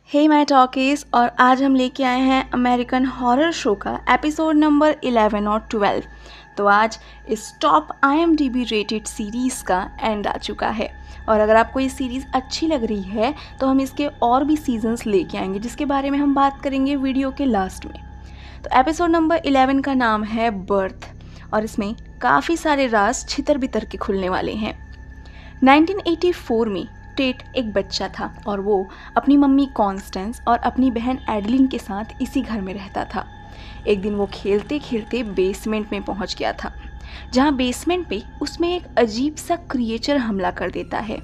Hey my talkies. और आज हम लेके आए हैं अमेरिकन हॉरर शो का एपिसोड नंबर 11 और 12। तो आज इस टॉप IMDb रेटेड सीरीज़ का एंड आ चुका है और अगर आपको ये सीरीज़ अच्छी लग रही है तो हम इसके और भी सीजन्स लेके आएंगे जिसके बारे में हम बात करेंगे वीडियो के लास्ट में। तो एपिसोड नंबर 11 का नाम है बर्थ और इसमें काफ़ी सारे राज छितर बितर के खुलने वाले हैं। 1984 में टेट एक बच्चा था और वो अपनी मम्मी कॉन्स्टेंस और अपनी बहन एडलिन के साथ इसी घर में रहता था। एक दिन वो खेलते खेलते बेसमेंट में पहुंच गया था, जहां बेसमेंट पे उसमें एक अजीब सा क्रिएचर हमला कर देता है।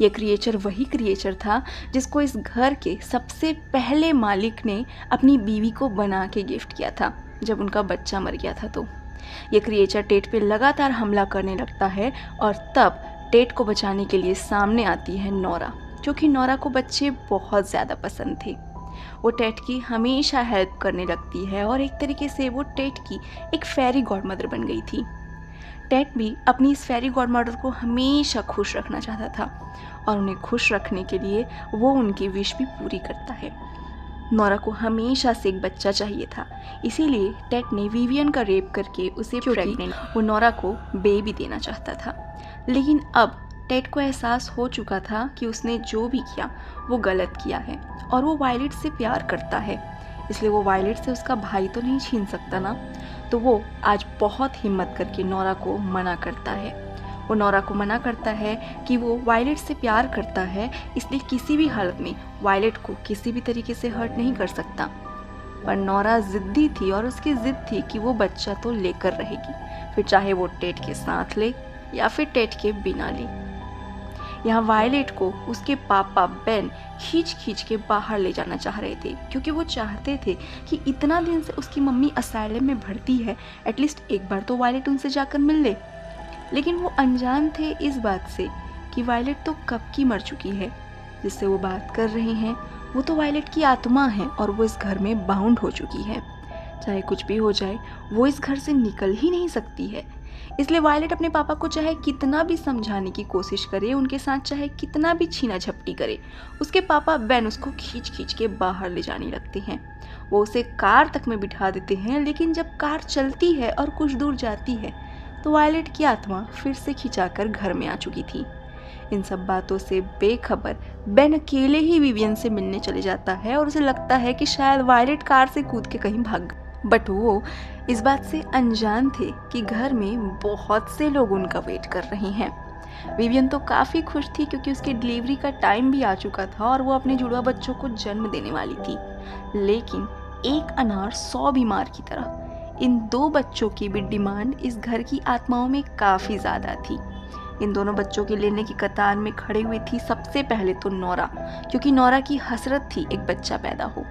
ये क्रिएचर वही क्रिएचर था जिसको इस घर के सबसे पहले मालिक ने अपनी बीवी को बना के गिफ्ट किया था जब उनका बच्चा मर गया था। तो ये क्रिएचर टेट पे लगातार हमला करने लगता है और तब टेट को बचाने के लिए सामने आती है नोरा, क्योंकि नोरा को बच्चे बहुत ज़्यादा पसंद थे। वो टेट की हमेशा हेल्प करने लगती है और एक तरीके से वो टेट की एक फेरी गॉडमदर बन गई थी। टेट भी अपनी इस फेरी गॉडमदर को हमेशा खुश रखना चाहता था और उन्हें खुश रखने के लिए वो उनकी विश भी पूरी करता है। नोरा को हमेशा से एक बच्चा चाहिए था, इसीलिए टेट ने विवियन का रेप करके उसे प्रेग्नेंट वो नोरा को बेबी देना चाहता था। लेकिन अब टेट को एहसास हो चुका था कि उसने जो भी किया वो गलत किया है और वो वायलेट से प्यार करता है, इसलिए वो वायलेट से उसका भाई तो नहीं छीन सकता ना। तो वो आज बहुत हिम्मत करके नोरा को मना करता है। वो नोरा को मना करता है कि वो वायलेट से प्यार करता है, इसलिए किसी भी हालत में वायलेट को किसी भी तरीके से हर्ट नहीं कर सकता। पर नोरा ज़िद्दी थी और उसकी ज़िद थी कि वो बच्चा तो लेकर रहेगी, फिर चाहे वो टेट के साथ ले या फिर टेट के बिना ले। यहाँ वायलेट को उसके पापा बेन खींच खींच के बाहर ले जाना चाह रहे थे, क्योंकि वो चाहते थे कि इतना दिन से उसकी मम्मी असाइलम में भर्ती है, एटलीस्ट एक बार तो वायलेट उनसे जाकर मिल ले। लेकिन वो अनजान थे इस बात से कि वायलेट तो कब की मर चुकी है। जिससे वो बात कर रहे हैं वो तो वायलेट की आत्मा है और वो इस घर में बाउंड हो चुकी है। चाहे कुछ भी हो जाए वो इस घर से निकल ही नहीं सकती है। इसलिए वायलेट अपने पापा को चाहे कितना भी समझाने की कोशिश करे, उनके साथ चाहे कितना भी छीना झपटी करे, उसके पापा बेन उसको खींच खींच के बाहर ले जाने लगते हैं। वो उसे कार तक में बिठा देते हैं, लेकिन जब कार चलती है और कुछ दूर जाती है तो वायलेट की आत्मा फिर से खिंचाकर घर में आ चुकी थी। इन सब बातों से बेखबर बेन अकेले ही विवियन से मिलने चले जाता है और उसे लगता है कि शायद वायलेट कार से कूद के कहीं भाग गई। बट वो इस बात से अनजान थे कि घर में बहुत से लोग उनका वेट कर रहे हैं। विवियन तो काफ़ी खुश थी क्योंकि उसकी डिलीवरी का टाइम भी आ चुका था और वो अपने जुड़वा बच्चों को जन्म देने वाली थी। लेकिन एक अनार 100 बीमार की तरह इन दो बच्चों की भी डिमांड इस घर की आत्माओं में काफ़ी ज़्यादा थी। इन दोनों बच्चों के लेने की कतार में खड़े हुई थी सबसे पहले तो नोरा, क्योंकि नोरा की हसरत थी एक बच्चा पैदा हो।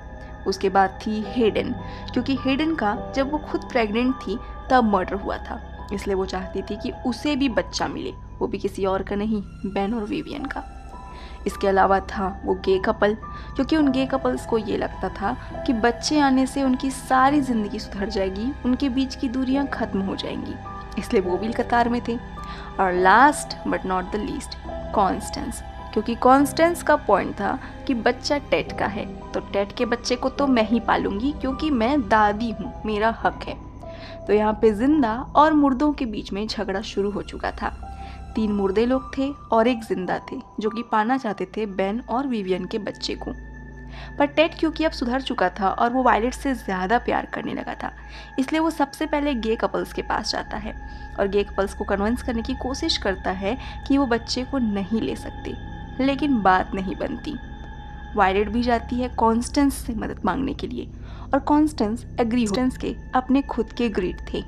उसके बाद थी हेडन, क्योंकि हेडन का जब वो खुद प्रेग्नेंट थी तब मर्डर हुआ था, इसलिए वो चाहती थी कि उसे भी बच्चा मिले, वो भी किसी और का नहीं, बेन और विवियन का। इसके अलावा था वो गे कपल, क्योंकि उन गे कपल्स को ये लगता था कि बच्चे आने से उनकी सारी ज़िंदगी सुधर जाएगी, उनके बीच की दूरियां खत्म हो जाएंगी, इसलिए वो भी कतार में थे। और last but not the least Constance, क्योंकि कॉन्स्टेंस का पॉइंट था कि बच्चा टेट का है तो टेट के बच्चे को तो मैं ही पालूंगी क्योंकि मैं दादी हूँ, मेरा हक है। तो यहाँ पे जिंदा और मुर्दों के बीच में झगड़ा शुरू हो चुका था। 3 मुर्दे लोग थे और एक जिंदा थे जो कि पाना चाहते थे बेन और विवियन के बच्चे को। पर टेट क्योंकि अब सुधर चुका था और वो वायलेट से ज़्यादा प्यार करने लगा था, इसलिए वो सबसे पहले गे कपल्स के पास जाता है और गे कपल्स को कन्विंस करने की कोशिश करता है कि वो बच्चे को नहीं ले सकते। लेकिन बात नहीं बनती। वायलेट भी जाती है कॉन्स्टेंस से मदद मांगने के लिए और कॉन्स्टेंस एग्री कॉन्स्टेंस के अपने खुद के ग्रीड थे।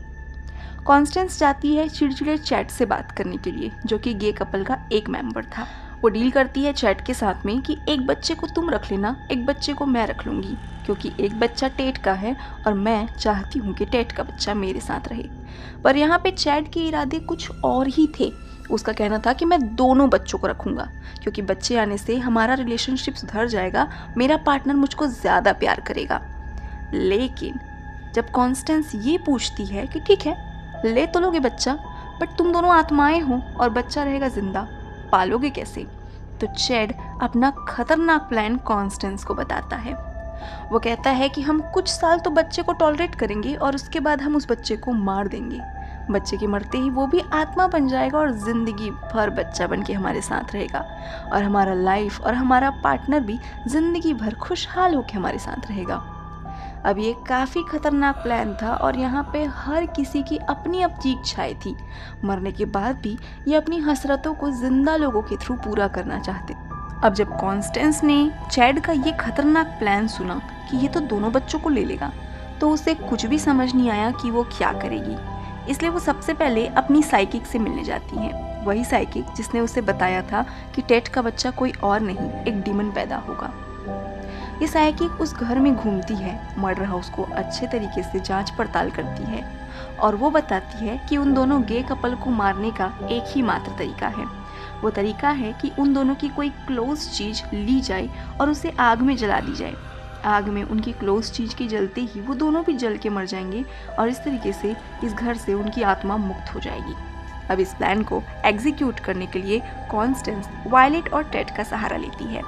कॉन्स्टेंस जाती है चिड़चिड़े चैट से बात करने के लिए, जो कि गे कपल का एक मेंबर था। वो डील करती है चैट के साथ में कि एक बच्चे को तुम रख लेना, एक बच्चे को मैं रख लूँगी, क्योंकि एक बच्चा टेट का है और मैं चाहती हूँ कि टेट का बच्चा मेरे साथ रहे। पर यहाँ पे चैट के इरादे कुछ और ही थे। उसका कहना था कि मैं दोनों बच्चों को रखूँगा क्योंकि बच्चे आने से हमारा रिलेशनशिप सुधर जाएगा, मेरा पार्टनर मुझको ज़्यादा प्यार करेगा। लेकिन जब कॉन्स्टेंस ये पूछती है कि ठीक है ले तो लोगे बच्चा, बट तुम दोनों आत्माएं हो और बच्चा रहेगा जिंदा, पालोगे कैसे, तो चैड अपना खतरनाक प्लान कॉन्स्टेंस को बताता है। वो कहता है कि हम कुछ साल तो बच्चे को टॉलरेट करेंगे और उसके बाद हम उस बच्चे को मार देंगे। बच्चे के मरते ही वो भी आत्मा बन जाएगा और ज़िंदगी भर बच्चा बन के हमारे साथ रहेगा और हमारा लाइफ और हमारा पार्टनर भी ज़िंदगी भर खुशहाल होकर हमारे साथ रहेगा। अब ये काफ़ी खतरनाक प्लान था और यहाँ पे हर किसी की अपनी अपनी इच्छाएं थी। मरने के बाद भी ये अपनी हसरतों को जिंदा लोगों के थ्रू पूरा करना चाहते। अब जब कॉन्स्टेंस ने चैड का ये खतरनाक प्लान सुना कि ये तो दोनों बच्चों को ले लेगा, तो उसे कुछ भी समझ नहीं आया कि वो क्या करेगी। इसलिए वो सबसे पहले अपनी साइकिक से मिलने जाती है, वही साइकिक जिसने उसे बताया था कि टेट का बच्चा कोई और नहीं, एक डीमन पैदा होगा। ये साइकिक उस घर में घूमती है, मर्डर हाउस को अच्छे तरीके से जांच पड़ताल करती है और वो बताती है कि उन दोनों गे कपल को मारने का एक ही मात्र तरीका है। वो तरीका है कि उन दोनों की कोई क्लोज चीज़ ली जाए और उसे आग में जला दी जाए। आग में उनकी क्लोज चीज़ के जलते ही वो दोनों भी जल के मर जाएंगे और इस तरीके से इस घर से उनकी आत्मा मुक्त हो जाएगी। अब इस प्लान को एग्जीक्यूट करने के लिए कॉन्स्टेंस वायलेट और टेट का सहारा लेती है।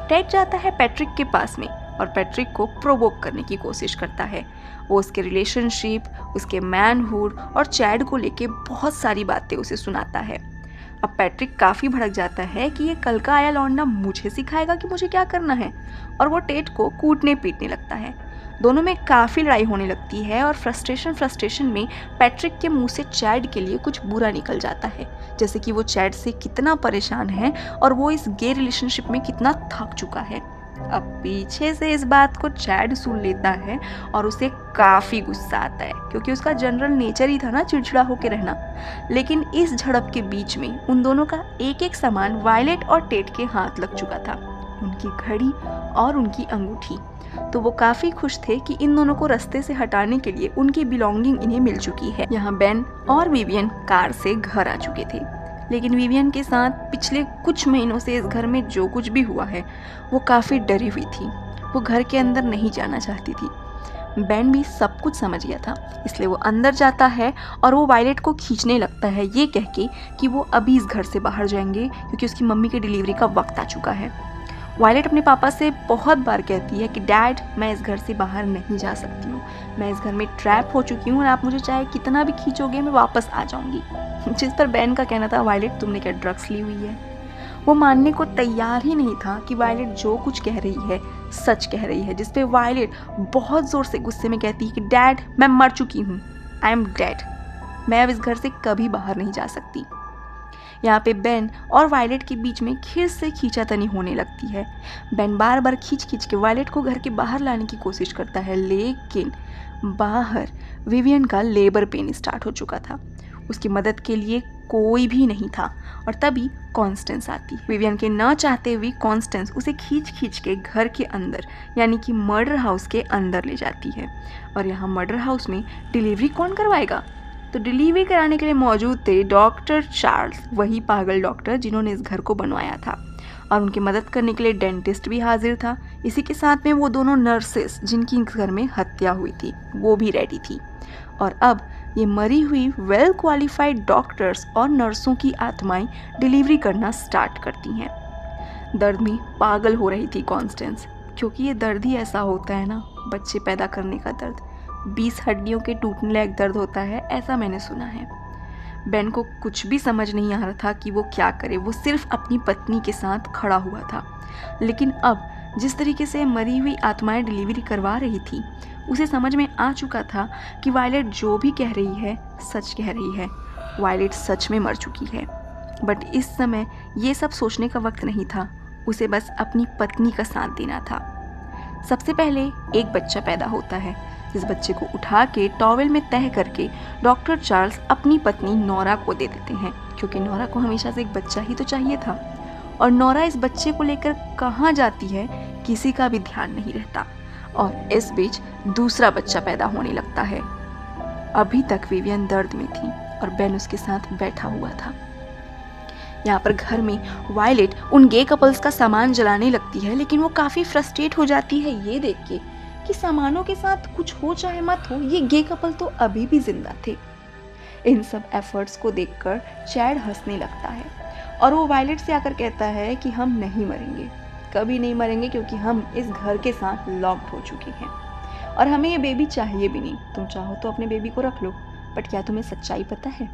टेट जाता है पैट्रिक के पास में और पैट्रिक को प्रोवोक करने की कोशिश करता है। वो उसके रिलेशनशिप, उसके मैनहुड और चैड को लेके बहुत सारी बातें उसे सुनाता है। अब पैट्रिक काफ़ी भड़क जाता है कि ये कल का आया लौंडा मुझे सिखाएगा कि मुझे क्या करना है, और वो टेट को कूटने पीटने लगता है। दोनों में काफ़ी लड़ाई होने लगती है और फ्रस्ट्रेशन में पैट्रिक के मुंह से चैड के लिए कुछ बुरा निकल जाता है, जैसे कि वो चैड से कितना परेशान है और वो इस गे रिलेशनशिप में कितना थक चुका है। अब पीछे से इस बात को चैड सुन लेता है और उसे काफ़ी गुस्सा आता है, क्योंकि उसका जनरल नेचर ही था ना चिड़चिड़ा होकर रहना। लेकिन इस झड़प के बीच में उन दोनों का एक एक सामान वायलेट और टेट के हाथ लग चुका था, उनकी घड़ी और उनकी अंगूठी। तो वो काफ़ी खुश थे कि इन दोनों को रास्ते से हटाने के लिए उनकी बिलोंगिंग इन्हें मिल चुकी है। यहाँ बेन और विवियन कार से घर आ चुके थे, लेकिन विवियन के साथ पिछले कुछ महीनों से इस घर में जो कुछ भी हुआ है वो काफ़ी डरी हुई थी। वो घर के अंदर नहीं जाना चाहती थी। बेन भी सब कुछ समझ गया था, इसलिए वो अंदर जाता है और वो वायलेट को खींचने लगता है, ये कह के कि वो अभी इस घर से बाहर जाएंगे क्योंकि उसकी मम्मी के डिलीवरी का वक्त आ चुका है। वायलेट अपने पापा से बहुत बार कहती है कि डैड, मैं इस घर से बाहर नहीं जा सकती हूँ, मैं इस घर में ट्रैप हो चुकी हूँ और आप मुझे चाहे कितना भी खींचोगे मैं वापस आ जाऊँगी। जिस पर बेन का कहना था, वायलेट तुमने क्या ड्रग्स ली हुई है? वो मानने को तैयार ही नहीं था कि वायलेट जो कुछ कह रही है सच कह रही है, जिस पे वायलेट बहुत ज़ोर से गुस्से में कहती है कि डैड, मैं मर चुकी हूँ, आई एम डेड, मैं अब इस घर से कभी बाहर नहीं जा सकती। यहाँ पे बेन और वायलेट के बीच में खींच से खींचातानी होने लगती है। बेन बार बार खींच के वायलेट को घर के बाहर लाने की कोशिश करता है, लेकिन बाहर विवियन का लेबर पेन स्टार्ट हो चुका था। उसकी मदद के लिए कोई भी नहीं था और तभी कॉन्स्टेंस आती। विवियन के न चाहते हुए कॉन्स्टेंस उसे खींच के घर के अंदर यानी कि मर्डर हाउस के अंदर ले जाती है। और यहाँ मर्डर हाउस में डिलीवरी कौन करवाएगा? तो डिलीवरी कराने के लिए मौजूद थे डॉक्टर चार्ल्स, वही पागल डॉक्टर जिन्होंने इस घर को बनवाया था, और उनकी मदद करने के लिए डेंटिस्ट भी हाजिर था। इसी के साथ में वो दोनों नर्सेस जिनकी इस घर में हत्या हुई थी वो भी रेडी थी। और अब ये मरी हुई वेल क्वालिफाइड डॉक्टर्स और नर्सों की आत्माएं डिलीवरी करना स्टार्ट करती हैं। दर्द में पागल हो रही थी कॉन्स्टेंस, क्योंकि ये दर्द ही ऐसा होता है ना, बच्चे पैदा करने का दर्द। 20 हड्डियों के टूटने लायक दर्द होता है, ऐसा मैंने सुना है। बेन को कुछ भी समझ नहीं आ रहा था कि वो क्या करे, वो सिर्फ अपनी पत्नी के साथ खड़ा हुआ था। लेकिन अब जिस तरीके से मरी हुई आत्माएं डिलीवरी करवा रही थी, उसे समझ में आ चुका था कि वायलेट जो भी कह रही है सच कह रही है। वायलेट सच में मर चुकी है। बट इस समय ये सब सोचने का वक्त नहीं था, उसे बस अपनी पत्नी का साथ देना था। सबसे पहले एक बच्चा पैदा होता है, जिस बच्चे को उठा के टॉवेल में तह करके डॉक्टर चार्ल्स अपनी पत्नी नोरा को दे देते हैं, क्योंकि नोरा को हमेशा से एक बच्चा ही तो चाहिए था। और नोरा इस बच्चे को लेकर कहाँ जाती है किसी का भी ध्यान नहीं रहता। और इस बीच दूसरा बच्चा पैदा होने लगता है। अभी तक विवियन दर्द में थी और बेन उसके साथ बैठा हुआ था। यहाँ पर घर में वायलेट उन गे कपल्स का सामान जलाने लगती है, लेकिन वो काफ़ी फ्रस्ट्रेट हो जाती है ये देख के कि सामानों के साथ कुछ हो चाहे मत हो, ये गे कपल तो अभी भी जिंदा थे। इन सब एफर्ट्स को देखकर चैड हंसने लगता है और वो वायलेट से आकर कहता है कि हम नहीं मरेंगे, कभी नहीं मरेंगे, क्योंकि हम इस घर के साथ लॉक्ड हो चुके हैं और हमें ये बेबी चाहिए भी नहीं। तुम चाहो तो अपने बेबी को रख लो, बट क्या तुम्हें सच्चाई पता है?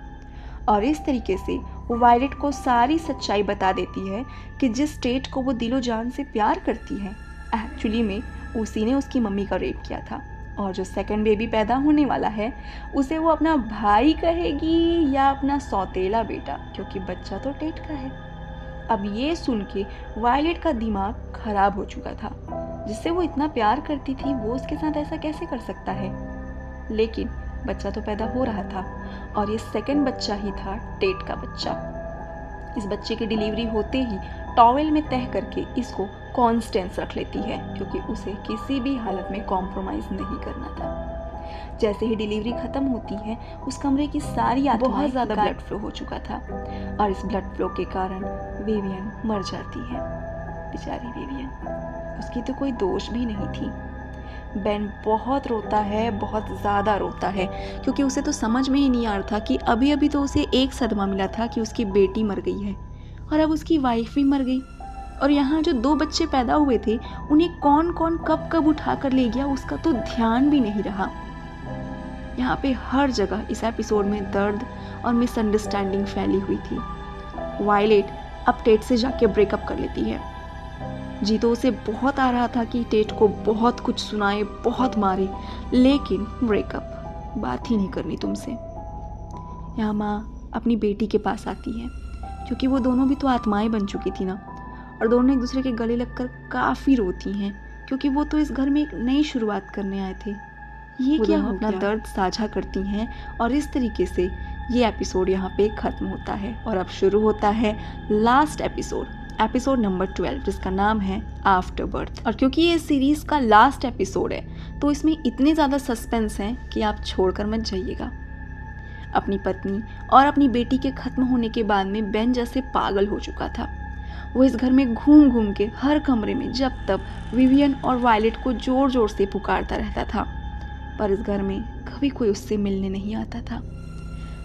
और इस तरीके से वो वायलेट को सारी सच्चाई बता देती है कि जिस टेट को वो दिलो जान से प्यार करती है, एक्चुअली में उसी ने उसकी मम्मी का रेप किया था। और जो सेकंड बेबी पैदा होने वाला है उसे वो अपना भाई कहेगी या अपना सौतेला बेटा, क्योंकि बच्चा तो टेट का है। अब ये सुन के वायलेट का दिमाग खराब हो चुका था। जिससे वो इतना प्यार करती थी वो उसके साथ ऐसा कैसे कर सकता है? लेकिन बच्चा तो पैदा हो रहा था और ये सेकंड बच्चा ही था टेट का बच्चा। इस बच्चे की डिलीवरी होते ही टॉवेल में तह करके इसको कॉन्स्टेंस रख लेती है, क्योंकि उसे किसी भी हालत में कॉम्प्रोमाइज़ नहीं करना था। जैसे ही डिलीवरी ख़त्म होती है उस कमरे की सारी आत्माएं, बहुत ज़्यादा ब्लड फ्लो हो चुका था और इस ब्लड फ्लो के कारण विवियन मर जाती है। बेचारी विवियन, उसकी तो कोई दोष भी नहीं थी। बेन बहुत रोता है, बहुत ज़्यादा रोता है, क्योंकि उसे तो समझ में ही नहीं आ रहा था कि अभी अभी तो उसे एक सदमा मिला था कि उसकी बेटी मर गई है और अब उसकी वाइफ भी मर गई। और यहाँ जो 2 बच्चे पैदा हुए थे उन्हें कौन कौन कब कब उठा कर ले गया उसका तो ध्यान भी नहीं रहा। यहाँ पे हर जगह इस एपिसोड में दर्द और मिसअंडरस्टैंडिंग फैली हुई थी। वायलेट अब टेट से जाके ब्रेकअप कर लेती है। जी तो उसे बहुत आ रहा था कि टेट को बहुत कुछ सुनाए, बहुत मारे, लेकिन ब्रेकअप, बात ही नहीं करनी तुमसे। यहाँ माँ अपनी बेटी के पास आती है, क्योंकि वो दोनों भी तो आत्माएं बन चुकी थी ना, और दोनों एक दूसरे के गले लगकर काफ़ी रोती हैं, क्योंकि वो तो इस घर में एक नई शुरुआत करने आए थे। ये क्या हो गया? अपना दर्द साझा करती हैं और इस तरीके से ये एपिसोड यहाँ पे ख़त्म होता है और अब शुरू होता है लास्ट एपिसोड नंबर 12, जिसका नाम है आफ्टर बर्थ। और क्योंकि ये सीरीज़ का लास्ट एपिसोड है तो इसमें इतने ज़्यादा सस्पेंस हैं कि आप छोड़कर मत जाइएगा। अपनी पत्नी और अपनी बेटी के ख़त्म होने के बाद में बेन जैसे पागल हो चुका था। वो इस घर में घूम घूम के हर कमरे में जब तब विवियन और वायलेट को ज़ोर ज़ोर से पुकारता रहता था, पर इस घर में कभी कोई उससे मिलने नहीं आता था।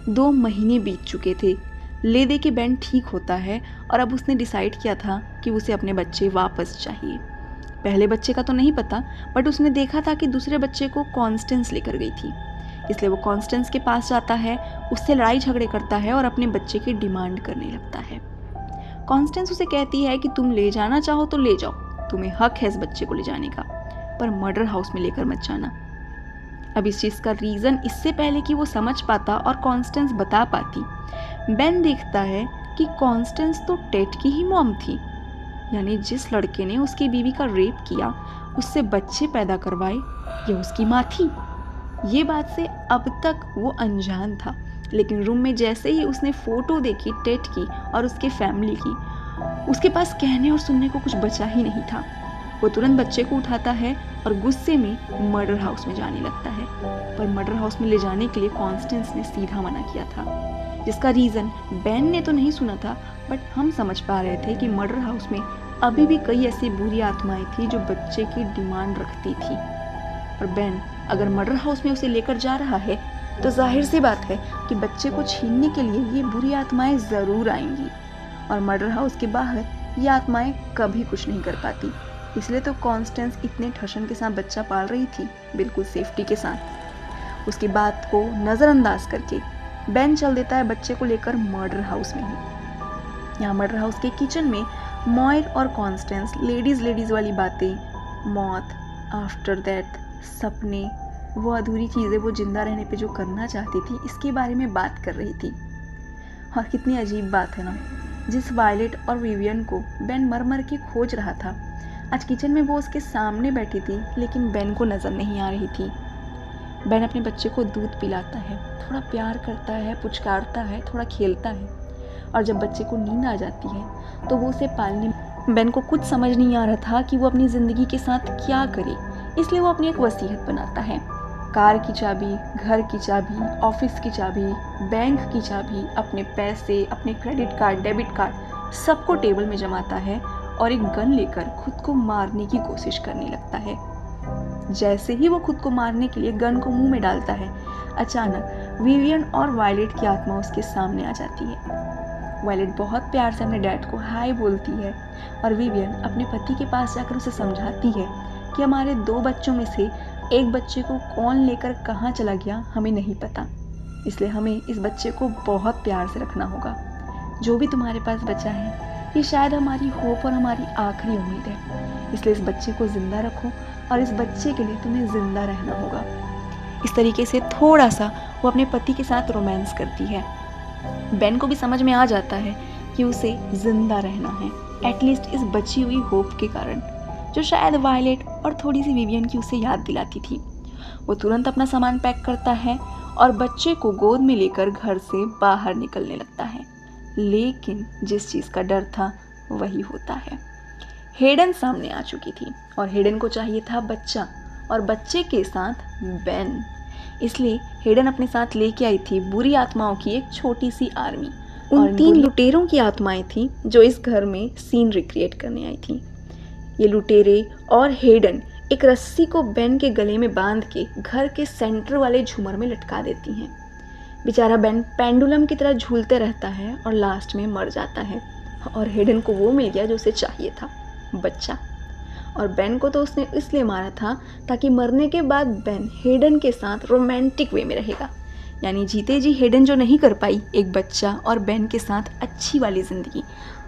2 महीने बीत चुके थे। ले दे के बेन ठीक होता है और अब उसने डिसाइड किया था कि उसे अपने बच्चे वापस चाहिए। पहले बच्चे का तो नहीं पता, बट उसने देखा था कि दूसरे बच्चे को कॉन्स्टेंस लेकर गई थी, इसलिए वो कॉन्स्टेंस के पास जाता है, उससे लड़ाई झगड़े करता है और अपने बच्चे की डिमांड करने लगता है। कॉन्स्टेंस उसे कहती है कि तुम ले जाना चाहो तो ले जाओ, तुम्हें हक है इस बच्चे को ले जाने का, पर मर्डर हाउस में लेकर मत जाना। अब इस चीज़ का रीज़न इससे पहले कि वो समझ पाता और कॉन्स्टेंस बता पाती, बेन देखता है कि कॉन्स्टेंस तो टेट की ही मॉम थी, यानी जिस लड़के ने उसकी बीवी का रेप किया, उससे बच्चे पैदा करवाए, ये उसकी माँ थी। ये बात से अब तक वो अनजान था, लेकिन रूम में जैसे ही उसने फ़ोटो देखी टेट की और उसके फैमिली की, उसके पास कहने और सुनने को कुछ बचा ही नहीं था। वो तुरंत बच्चे को उठाता है और गुस्से में मर्डर हाउस में जाने लगता है, पर मर्डर हाउस में ले जाने के लिए कॉन्स्टेंस ने सीधा मना किया था, जिसका रीज़न बेन ने तो नहीं सुना था, बट हम समझ पा रहे थे कि मर्डर हाउस में अभी भी कई ऐसी बुरी आत्माएं थी जो बच्चे की डिमांड रखती थी। और बेन अगर मर्डर हाउस में उसे लेकर जा रहा है तो जाहिर सी बात है कि बच्चे को छीनने के लिए ये बुरी आत्माएं ज़रूर आएंगी, और मर्डर हाउस के बाहर ये आत्माएं कभी कुछ नहीं कर पाती। इसलिए तो कॉन्स्टेंस इतने ठशन के साथ बच्चा पाल रही थी, बिल्कुल सेफ्टी के साथ। उसकी बात को नज़रअंदाज करके बेन चल देता है बच्चे को लेकर मर्डर हाउस में ही। यहाँ मर्डर हाउस के किचन में मॉयर और कॉन्स्टेंस लेडीज़ वाली बातें, मौत, आफ्टर डेथ, सपने, वो अधूरी चीज़ें वो जिंदा रहने पे जो करना चाहती थी, इसके बारे में बात कर रही थी। और कितनी अजीब बात है ना, जिस वायलेट और विवियन को बेन मर मर के खोज रहा था, आज किचन में वो उसके सामने बैठी थी, लेकिन बेन को नज़र नहीं आ रही थी। बेन अपने बच्चे को दूध पिलाता है, थोड़ा प्यार करता है, पुचकारता है, थोड़ा खेलता है, और जब बच्चे को नींद आ जाती है तो वो उसे पालने। बेन को कुछ समझ नहीं आ रहा था कि वो अपनी ज़िंदगी के साथ क्या करे, इसलिए वो अपनी एक वसीयत बनाता है। कार की चाबी, घर की चाबी, ऑफिस की चाबी, बैंक की चाबी, अपने पैसे, अपने क्रेडिट कार्ड, डेबिट कार्ड, सबको टेबल में जमाता है और एक गन लेकर खुद को मारने की कोशिश करने लगता है। जैसे ही वो खुद को मारने के लिए गन को मुंह में डालता है, अचानक विवियन और वायलेट की आत्मा उसके सामने आ जाती है। वायलेट बहुत प्यार से अपने डैड को हाय बोलती है और विवियन अपने पति के पास जाकर उसे समझाती है कि हमारे 2 बच्चों में से एक बच्चे को कौन लेकर कहाँ चला गया हमें नहीं पता, इसलिए हमें इस बच्चे को बहुत प्यार से रखना होगा। जो भी तुम्हारे पास बचा है ये शायद हमारी होप और हमारी आखिरी उम्मीद है, इसलिए इस बच्चे को जिंदा रखो और इस बच्चे के लिए तुम्हें जिंदा रहना होगा। इस तरीके से थोड़ा सा वो अपने पति के साथ रोमांस करती है। बेन को भी समझ में आ जाता है कि उसे जिंदा रहना है, एटलीस्ट इस बची हुई होप के कारण, जो शायद वायलेट और थोड़ी सी विवियन की उसे याद दिलाती थी। वो तुरंत अपना सामान पैक करता है और बच्चे को गोद में लेकर घर से बाहर निकलने लगता है। लेकिन जिस चीज़ का डर था वही होता है। हेडन सामने आ चुकी थी और हेडन को चाहिए था बच्चा और बच्चे के साथ बेन, इसलिए हेडन अपने साथ लेके आई थी बुरी आत्माओं की एक छोटी सी आर्मी। उन 3 लुटेरों की आत्माएं थी जो इस घर में सीन रिक्रिएट करने आई थी। ये लुटेरे और हेडन एक रस्सी को बेन के गले में बांध के घर के सेंटर वाले झूमर में लटका देती हैं। बेचारा बेन पेंडुलम की तरह झूलते रहता है और लास्ट में मर जाता है और हेडन को वो मिल गया जो उसे चाहिए था, बच्चा। और बेन को तो उसने इसलिए मारा था ताकि मरने के बाद बेन हेडन के साथ रोमांटिक वे में रहेगा, यानी जीते जी हेडन जो नहीं कर पाई एक बच्चा और बेन के साथ अच्छी वाली ज़िंदगी,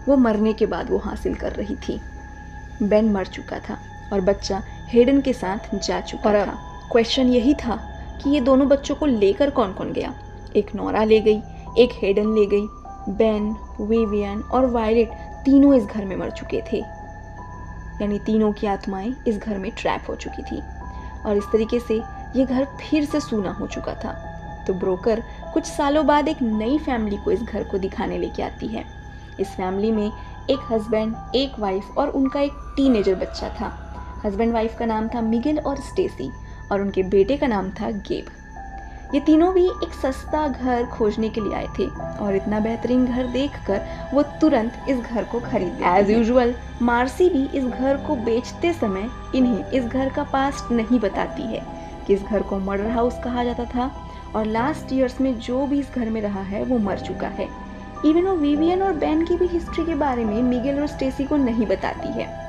वो मरने के बाद वो हासिल कर रही थी। बेन मर चुका था और बच्चा हेडन के साथ जा चुका था। क्वेश्चन यही था कि ये दोनों बच्चों को लेकर कौन कौन गया। एक नोरा ले गई, एक हेडन ले गई, बेन, विवियन और वायलेट तीनों इस घर में मर चुके थे, यानी तीनों की आत्माएं इस घर में ट्रैप हो चुकी थी और इस तरीके से ये घर फिर से सूना हो चुका था। तो ब्रोकर कुछ सालों बाद एक नई फैमिली को इस घर को दिखाने लेके आती है। इस फैमिली में एक हस्बैंड, एक वाइफ और उनका एक टीनेजर बच्चा था। हस्बैंड वाइफ का नाम था मिगेल और स्टेसी और उनके बेटे का नाम था गेब। ये तीनों भी एक सस्ता घर खोजने के लिए आए थे और इतना बेहतरीन घर देखकर वो तुरंत इस घर को खरीद लिया। एज यूजुअल मार्सी भी इस घर को बेचते समय इन्हें इस घर का पास्ट नहीं बताती है कि इस घर को मर्डर हाउस कहा जाता था और लास्ट ईयर्स में जो भी इस घर में रहा है वो मर चुका है। इवन वो विवियन और बेन की भी हिस्ट्री के बारे में मिगेल और स्टेसी को नहीं बताती है।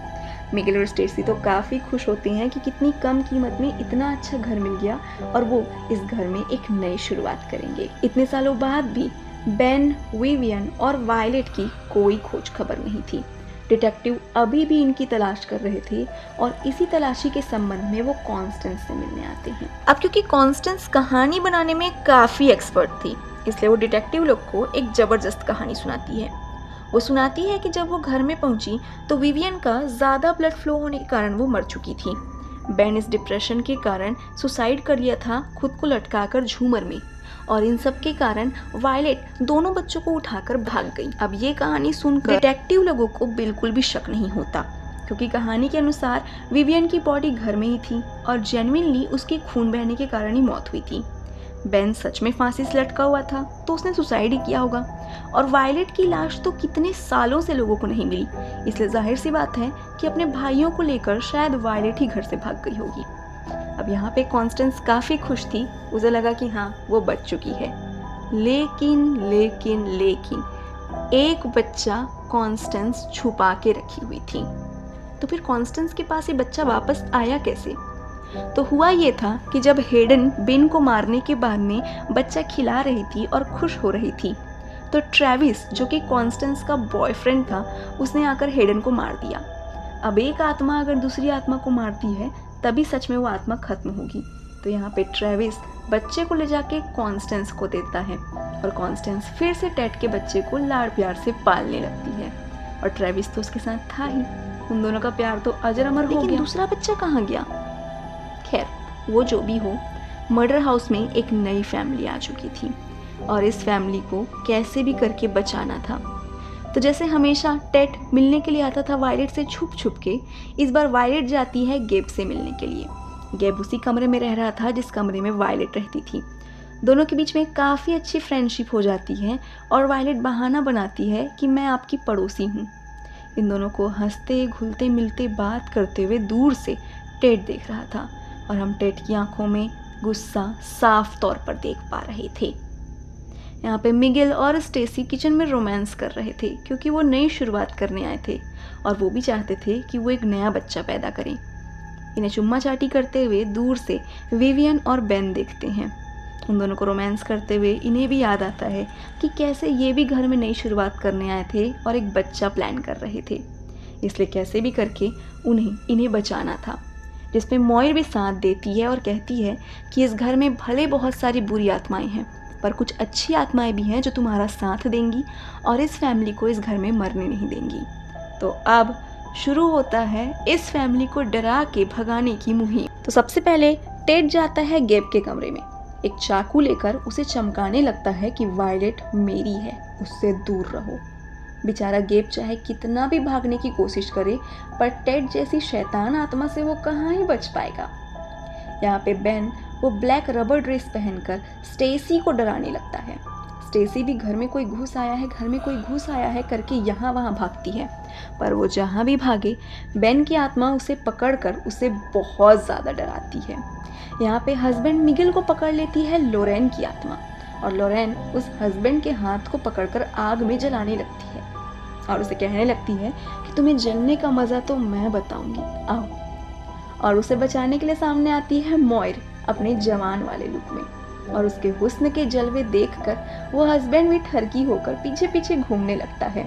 मिगेल और स्टेसी तो काफ़ी खुश होती हैं कि कितनी कम कीमत में इतना अच्छा घर मिल गया और वो इस घर में एक नई शुरुआत करेंगे। इतने सालों बाद भी बेन, विवियन और वायलेट की कोई खोज खबर नहीं थी। डिटेक्टिव अभी भी इनकी तलाश कर रहे थे और इसी तलाशी के संबंध में वो कॉन्स्टेंस से मिलने आते हैं। अब क्योंकि कॉन्स्टेंस कहानी बनाने में काफ़ी एक्सपर्ट थी, इसलिए वो डिटेक्टिव लोग को एक ज़बरदस्त कहानी सुनाती है। वो सुनाती है कि जब वो घर में पहुंची तो विवियन का ज़्यादा ब्लड फ्लो होने के कारण वो मर चुकी थी। बेन इस डिप्रेशन के कारण सुसाइड कर लिया था खुद को लटकाकर झूमर में, और इन सब के कारण वायलेट दोनों बच्चों को उठाकर भाग गई। अब ये कहानी सुनकर डिटेक्टिव लोगों को बिल्कुल भी शक नहीं होता, क्योंकि कहानी के अनुसार विवियन की बॉडी घर में ही थी और जेन्युइनली उसकी खून बहने के कारण ही मौत हुई थी। बेन सच में फांसी से लटका हुआ था तो उसने सुसाइड ही किया होगा, और वायलेट की लाश तो कितने सालों से लोगों को नहीं मिली, इसलिए जाहिर सी बात है कि अपने भाइयों को लेकर शायद वायलेट ही घर से भाग गई होगी। अब यहाँ पे कॉन्स्टेंस काफ़ी खुश थी, उसे लगा कि हाँ वो बच चुकी है। लेकिन एक बच्चा कॉन्स्टेंस छुपा के रखी हुई थी। तो फिर कॉन्स्टेंस के पास ये बच्चा वापस आया कैसे? तो हुआ ये था कि जब हेडन बेन को मारने के बाद में बच्चा खिला रही थी और खुश हो रही थी, तो ट्रेविस जो कि कॉन्स्टेंस का बॉयफ्रेंड था, उसने आकर हेडन को मार दिया। अब एक आत्मा अगर दूसरी आत्मा को मारती है तभी सच में वो आत्मा खत्म होगी। तो यहाँ पे ट्रेविस बच्चे को ले जाके कॉन्स्टेंस को देता है और कॉन्स्टेंस फिर से टेड के बच्चे को लाड़ प्यार से पालने लगती है, और ट्रेविस तो उसके साथ था ही। उन दोनों का प्यार तो अजर अमर हो गया। दूसरा बच्चा कहाँ गया? खैर वो जो भी हो, मर्डर हाउस में एक नई फैमिली आ चुकी थी और इस फैमिली को कैसे भी करके बचाना था। तो जैसे हमेशा टेड मिलने के लिए आता था वायलेट से छुप छुप के, इस बार वायलेट जाती है गेब से मिलने के लिए। गेब उसी कमरे में रह रहा था जिस कमरे में वायलेट रहती थी। दोनों के बीच में काफ़ी अच्छी फ्रेंडशिप हो जाती है और वायलेट बहाना बनाती है कि मैं आपकी पड़ोसी हूँ। इन दोनों को हंसते घुलते मिलते बात करते हुए दूर से टेड देख रहा था और हम टेड की आंखों में गुस्सा साफ तौर पर देख पा रहे थे। यहाँ पे मिगेल और स्टेसी किचन में रोमांस कर रहे थे क्योंकि वो नई शुरुआत करने आए थे और वो भी चाहते थे कि वो एक नया बच्चा पैदा करें। इन्हें चुम्मा चाटी करते हुए दूर से विवियन और बेन देखते हैं। उन दोनों को रोमांस करते हुए इन्हें भी याद आता है कि कैसे ये भी घर में नई शुरुआत करने आए थे और एक बच्चा प्लान कर रहे थे, इसलिए कैसे भी करके इन्हें बचाना था। जिसमें मॉयर भी साथ देती है और कहती है कि इस घर में भले बहुत सारी बुरी आत्माएं हैं, पर कुछ अच्छी आत्माएं भी हैं जो तुम्हारा साथ देंगी और इस फैमिली को इस घर में मरने नहीं देंगी। तो अब शुरू होता है इस फैमिली को डरा के भगाने की मुहिम। तो सबसे पहले टेड जाता है गेब के कमरे में, एक चाकू लेकर उसे चमकाने लगता है कि वायलेट मेरी है, उससे दूर रहो। बेचारा गेब चाहे कितना भी भागने की कोशिश करे, पर टेड जैसी शैतान आत्मा से वो कहाँ ही बच पाएगा। यहाँ पे बेन वो ब्लैक रबर ड्रेस पहनकर स्टेसी को डराने लगता है। स्टेसी भी घर में कोई घुस आया है करके यहाँ वहाँ भागती है, पर वो जहाँ भी भागे बेन की आत्मा उसे पकड़कर उसे बहुत ज़्यादा डराती है। यहाँ पे हस्बैंड मिगेल को पकड़ लेती है लोरेन की आत्मा, और लोरेन उस हस्बैंड के हाथ को पकड़कर आग में जलाने लगती है और उसे कहने लगती है कि तुम्हें जलने का मज़ा तो मैं बताऊंगी, आओ। और उसे बचाने के लिए सामने आती है मॉयर अपने जवान वाले लुक में, और उसके हुस्न के जलवे देखकर वो हस्बैंड भी ठरकी होकर पीछे पीछे घूमने लगता है।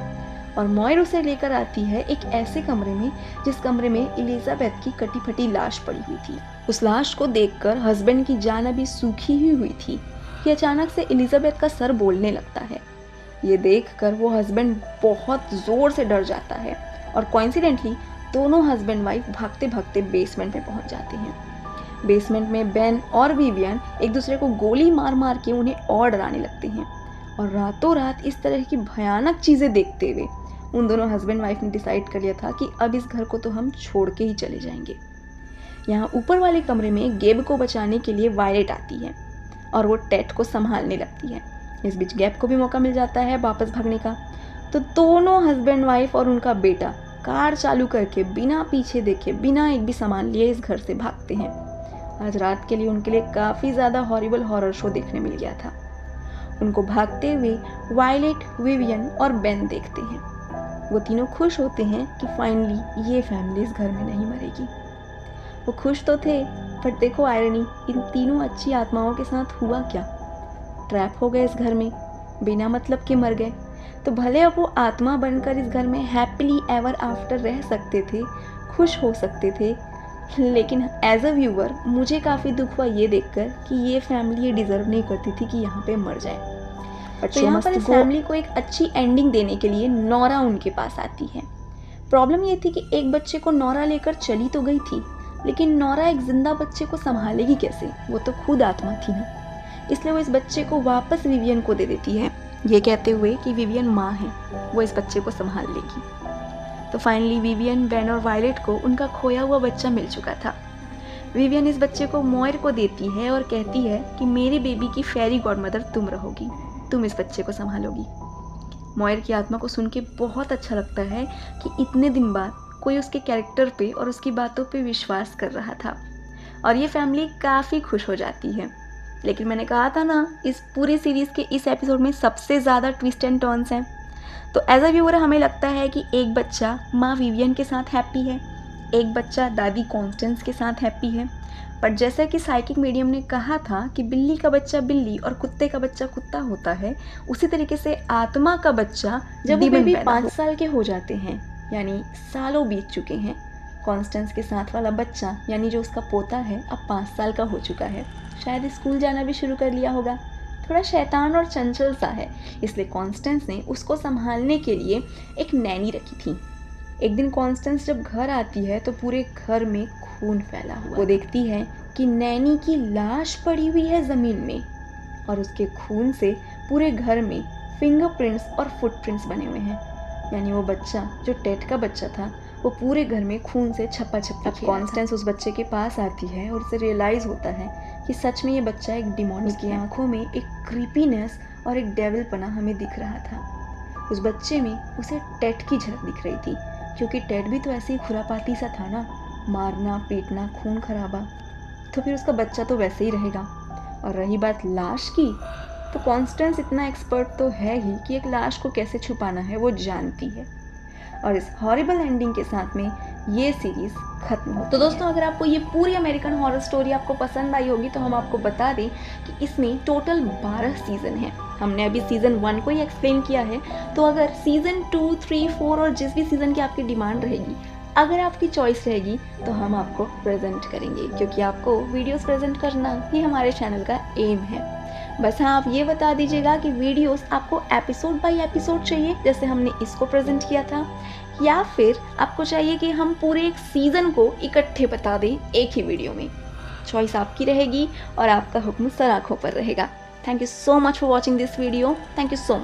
और मॉयर उसे लेकर आती है एक ऐसे कमरे में जिस कमरे में एलिजाबेथ की कटी फटी लाश पड़ी हुई थी। उस लाश को देखकर हस्बैंड की जान अभी सूखी ही हुई थी कि अचानक से एलिजाबेथ का सर बोलने लगता है। ये देखकर वो हस्बैंड बहुत ज़ोर से डर जाता है और कोइंसिडेंटली दोनों हस्बैंड वाइफ भागते भागते बेसमेंट में पहुंच जाते हैं। बेसमेंट में बेन और विवियन एक दूसरे को गोली मार मार के उन्हें और डराने लगते हैं, और रातों रात इस तरह की भयानक चीज़ें देखते हुए उन दोनों हस्बैंड वाइफ ने डिसाइड कर लिया था कि अब इस घर को तो हम छोड़ के ही चले जाएंगे। यहाँ ऊपर वाले कमरे में गेब को बचाने के लिए वायलेट आती है और वो टेड को संभालने लगती है। इस बीच गेब को भी मौका मिल जाता है वापस भागने का, तो दोनों हस्बैंड वाइफ और उनका बेटा कार चालू करके बिना पीछे देखे बिना एक भी सामान लिए इस घर से भागते हैं। आज रात के लिए उनके लिए काफ़ी ज़्यादा हॉरिबल हॉरर शो देखने मिल गया था। उनको भागते हुए वायलेट, विवियन और बेन देखते हैं। वो तीनों खुश होते हैं कि फाइनली ये फैमिली इस घर में नहीं मरेगी। वो खुश तो थे, पर देखो आयरनी, इन तीनों अच्छी आत्माओं के साथ हुआ क्या? ट्रैप हो गए इस घर में, बिना मतलब के मर गए। तो भले अब वो आत्मा बनकर इस घर में हैप्पीली एवर आफ्टर रह सकते थे, खुश हो सकते थे, लेकिन एज अ व्यूअर मुझे काफ़ी दुख हुआ ये देखकर कि ये फैमिली ये डिज़र्व नहीं करती थी कि यहाँ पे मर जाए। तो यहाँ पर इस फैमिली को एक अच्छी एंडिंग देने के लिए नोरा उनके पास आती है। प्रॉब्लम ये थी कि एक बच्चे को नोरा लेकर चली तो गई थी, लेकिन नोरा एक जिंदा बच्चे को संभालेगी कैसे? वो तो खुद आत्मा थी ना। इसलिए वो इस बच्चे को वापस विवियन को दे देती है, ये कहते हुए कि विवियन माँ है, वो इस बच्चे को संभाल लेगी। तो फाइनली विवियन, बेन और वायलेट को उनका खोया हुआ बच्चा मिल चुका था। विवियन इस बच्चे को मॉयर को देती है और कहती है कि मेरी बेबी की फेरी गॉडमदर तुम रहोगी, तुम इस बच्चे को संभालोगी। मॉयर की आत्मा को सुन के बहुत अच्छा लगता है कि इतने दिन बाद कोई उसके कैरेक्टर पे और उसकी बातों पे विश्वास कर रहा था, और ये फैमिली काफ़ी खुश हो जाती है। लेकिन मैंने कहा था ना, इस पूरी सीरीज़ के इस एपिसोड में सबसे ज़्यादा ट्विस्ट एंड टर्न्स हैं। तो एज अ व्यूअर हमें लगता है कि एक बच्चा माँ विवियन के साथ हैप्पी है, एक बच्चा दादी कॉन्स्टेंस के साथ हैप्पी है, पर जैसा कि साइकिक मीडियम ने कहा था कि बिल्ली का बच्चा बिल्ली और कुत्ते का बच्चा कुत्ता होता है, उसी तरीके से आत्मा का बच्चा जब वो बेबी 5 साल के हो जाते हैं, यानी सालों बीत चुके हैं, कॉन्स्टेंस के साथ वाला बच्चा यानी जो उसका पोता है अब 5 साल का हो चुका है, शायद स्कूल जाना भी शुरू कर लिया होगा, थोड़ा शैतान और चंचल सा है, इसलिए कॉन्स्टेंस ने उसको संभालने के लिए एक नैनी रखी थी। एक दिन कॉन्स्टेंस जब घर आती है तो पूरे घर में खून फैला हुआ। वो देखती है कि नैनी की लाश पड़ी हुई है ज़मीन में, और उसके खून से पूरे घर में फिंगरप्रिंट्स और फुटप्रिंट्स बने हुए हैं, यानी वो बच्चा जो टेड का बच्चा था वो पूरे घर में खून से छप्पा छप्पा। कॉन्स्टेंस उस बच्चे के पास आती है और उसे रियलाइज़ होता है कि सच में ये बच्चा एक डिमोनिक है। उसकी आंखों में एक क्रीपीनेस और एक डेविलपना हमें दिख रहा था। उस बच्चे में उसे टेड की झलक दिख रही थी, क्योंकि टेड भी तो ऐसे ही खुरापाती सा था ना, मारना पीटना खून खराबा, तो फिर उसका बच्चा तो वैसे ही रहेगा। और रही बात लाश की, तो कॉन्स्टेंस इतना एक्सपर्ट तो है ही कि एक लाश को कैसे छुपाना है वो जानती है, और इस हॉरिबल एंडिंग के साथ में ये सीरीज़ खत्म हो। तो दोस्तों, अगर आपको ये पूरी अमेरिकन हॉरर स्टोरी आपको पसंद आई होगी तो हम आपको बता दें कि इसमें टोटल 12 सीज़न हैं। हमने अभी सीज़न 1 को ही एक्सप्लेन किया है, तो अगर सीज़न 2, 3, 4 और जिस भी सीज़न की आपकी डिमांड रहेगी, अगर आपकी चॉइस रहेगी तो हम आपको प्रेजेंट करेंगे, क्योंकि आपको वीडियोस प्रेजेंट करना ही हमारे चैनल का एम है। बस हाँ, आप ये बता दीजिएगा कि वीडियोस आपको एपिसोड बाय एपिसोड चाहिए जैसे हमने इसको प्रेजेंट किया था, या फिर आपको चाहिए कि हम पूरे एक सीज़न को इकट्ठे बता दें एक ही वीडियो में। चॉइस आपकी रहेगी और आपका हुक्म सर आँखों पर रहेगा। Thank you so much for watching this video. Thank you so much.